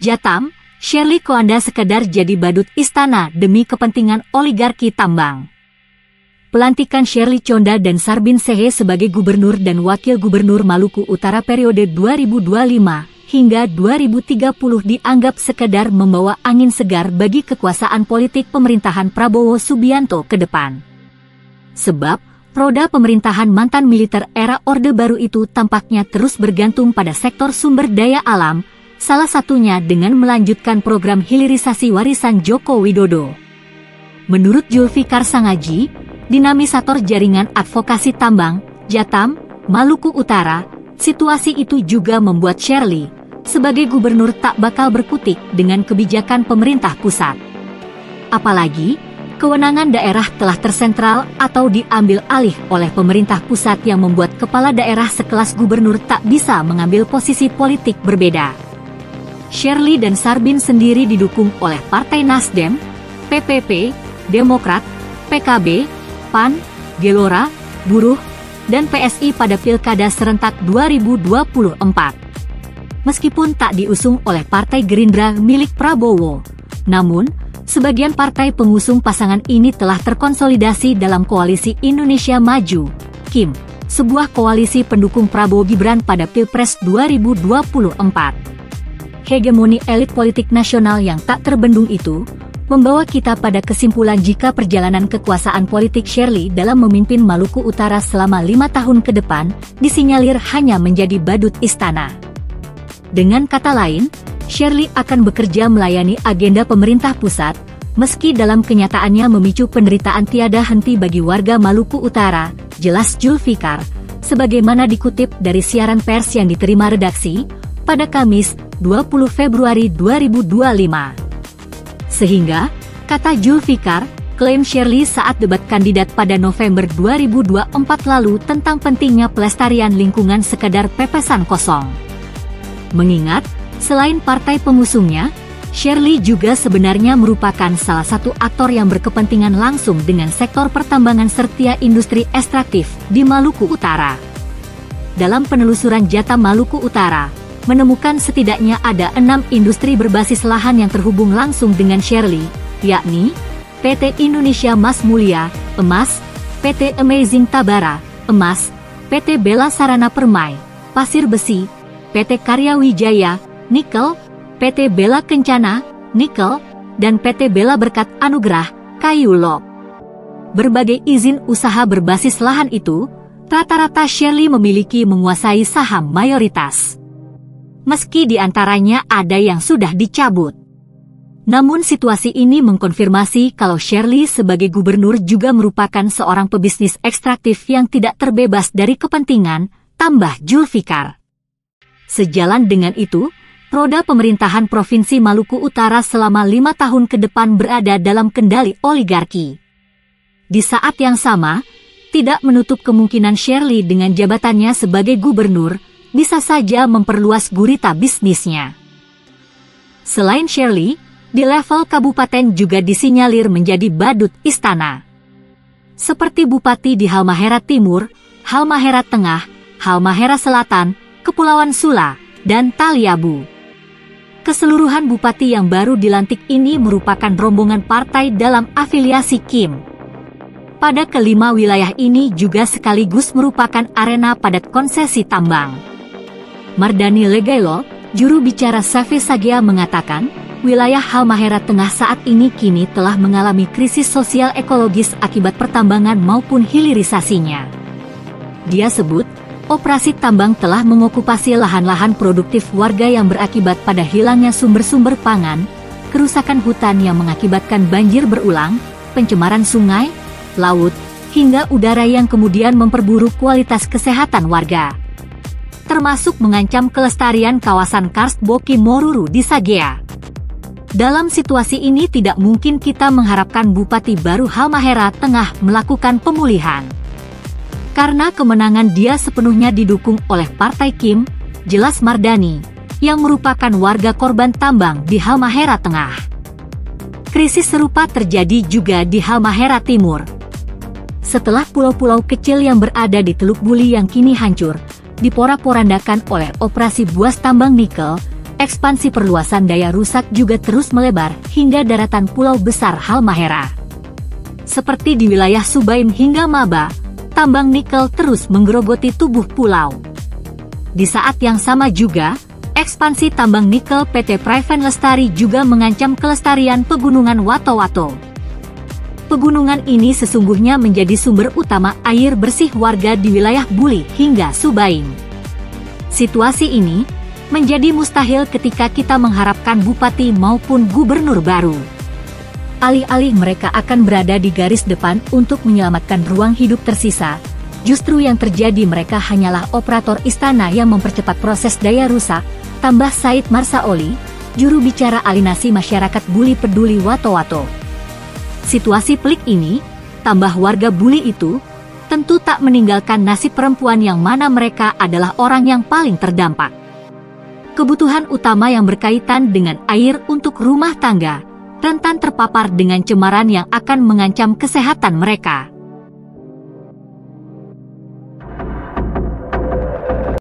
Jatam, Shirley Koanda sekedar jadi badut istana demi kepentingan oligarki tambang. Pelantikan Shirley Conda dan Sarbin Sehe sebagai gubernur dan wakil gubernur Maluku Utara periode 2025 hingga 2030 dianggap sekedar membawa angin segar bagi kekuasaan politik pemerintahan Prabowo Subianto ke depan. Sebab, roda pemerintahan mantan militer era Orde Baru itu tampaknya terus bergantung pada sektor sumber daya alam, salah satunya dengan melanjutkan program hilirisasi warisan Joko Widodo. Menurut Zulfikar Sangaji, dinamisator jaringan advokasi tambang, Jatam, Maluku Utara, situasi itu juga membuat Shirley, sebagai gubernur tak bakal berkutik dengan kebijakan pemerintah pusat. Apalagi, kewenangan daerah telah tersentral atau diambil alih oleh pemerintah pusat yang membuat kepala daerah sekelas gubernur tak bisa mengambil posisi politik berbeda. Shirley dan Sarbin sendiri didukung oleh Partai Nasdem, PPP, Demokrat, PKB, PAN, Gelora, Buruh, dan PSI pada Pilkada serentak 2024. Meskipun tak diusung oleh Partai Gerindra milik Prabowo, namun, sebagian partai pengusung pasangan ini telah terkonsolidasi dalam Koalisi Indonesia Maju, KIM, sebuah koalisi pendukung Prabowo Gibran pada Pilpres 2024. Hegemoni elit politik nasional yang tak terbendung itu, membawa kita pada kesimpulan jika perjalanan kekuasaan politik Shirley dalam memimpin Maluku Utara selama 5 tahun ke depan, disinyalir hanya menjadi badut istana. Dengan kata lain, Shirley akan bekerja melayani agenda pemerintah pusat, meski dalam kenyataannya memicu penderitaan tiada henti bagi warga Maluku Utara, jelas Zulfikar, sebagaimana dikutip dari siaran pers yang diterima redaksi, pada Kamis, 20 Februari 2025. Sehingga, kata Zulfikar, klaim Shirley saat debat kandidat pada November 2024 lalu tentang pentingnya pelestarian lingkungan sekadar pepesan kosong. Mengingat, selain partai pengusungnya, Shirley juga sebenarnya merupakan salah satu aktor yang berkepentingan langsung dengan sektor pertambangan serta industri ekstraktif di Maluku Utara. Dalam penelusuran Jatam Maluku Utara, menemukan setidaknya ada 6 industri berbasis lahan yang terhubung langsung dengan Shirley, yakni PT Indonesia Mas Mulia, Emas, PT Amazing Tabara, Emas, PT Bella Sarana Permai, Pasir Besi, PT Karya Wijaya, Nikel, PT Bella Kencana, Nikel, dan PT Bella Berkat Anugerah, Kayu Lok. Berbagai izin usaha berbasis lahan itu, rata-rata Shirley memiliki menguasai saham mayoritas. Meski di antaranya ada yang sudah dicabut. Namun situasi ini mengkonfirmasi kalau Shirley sebagai gubernur juga merupakan seorang pebisnis ekstraktif yang tidak terbebas dari kepentingan, tambah Zulfikar. Sejalan dengan itu, roda pemerintahan Provinsi Maluku Utara selama 5 tahun ke depan berada dalam kendali oligarki. Di saat yang sama, tidak menutup kemungkinan Shirley dengan jabatannya sebagai gubernur, bisa saja memperluas gurita bisnisnya. Selain Shirley, di level kabupaten juga disinyalir menjadi badut istana. Seperti bupati di Halmahera Timur, Halmahera Tengah, Halmahera Selatan, Kepulauan Sula, dan Taliabu. Keseluruhan bupati yang baru dilantik ini merupakan rombongan partai dalam afiliasi KIM. Pada kelima wilayah ini juga sekaligus merupakan arena padat konsesi tambang. Mardani Legailo, juru bicara Safe Sagea mengatakan, wilayah Halmahera Tengah saat ini kini telah mengalami krisis sosial ekologis akibat pertambangan maupun hilirisasinya. Dia sebut, operasi tambang telah mengokupasi lahan-lahan produktif warga yang berakibat pada hilangnya sumber-sumber pangan, kerusakan hutan yang mengakibatkan banjir berulang, pencemaran sungai, laut, hingga udara yang kemudian memperburuk kualitas kesehatan warga. Termasuk mengancam kelestarian kawasan karst Boki Moruru di Sagea. Dalam situasi ini tidak mungkin kita mengharapkan Bupati baru Halmahera Tengah melakukan pemulihan. Karena kemenangan dia sepenuhnya didukung oleh Partai KIM, jelas Mardani, yang merupakan warga korban tambang di Halmahera Tengah. Krisis serupa terjadi juga di Halmahera Timur. Setelah pulau-pulau kecil yang berada di Teluk Buli yang kini hancur, diporak-porandakan oleh operasi buas tambang nikel, ekspansi perluasan daya rusak juga terus melebar hingga daratan pulau besar Halmahera. Seperti di wilayah Subaim hingga Maba, tambang nikel terus menggerogoti tubuh pulau. Di saat yang sama juga, ekspansi tambang nikel PT Privan Lestari juga mengancam kelestarian pegunungan Wato-Wato. Pegunungan ini sesungguhnya menjadi sumber utama air bersih warga di wilayah Buli hingga Subaim. Situasi ini menjadi mustahil ketika kita mengharapkan bupati maupun gubernur baru. Alih-alih mereka akan berada di garis depan untuk menyelamatkan ruang hidup tersisa, justru yang terjadi mereka hanyalah operator istana yang mempercepat proses daya rusak, tambah Said Marsaoli, juru bicara alinasi masyarakat Buli Peduli Wato-Wato. Situasi pelik ini, tambah warga Buli itu, tentu tak meninggalkan nasib perempuan yang mana mereka adalah orang yang paling terdampak. Kebutuhan utama yang berkaitan dengan air untuk rumah tangga, rentan terpapar dengan cemaran yang akan mengancam kesehatan mereka.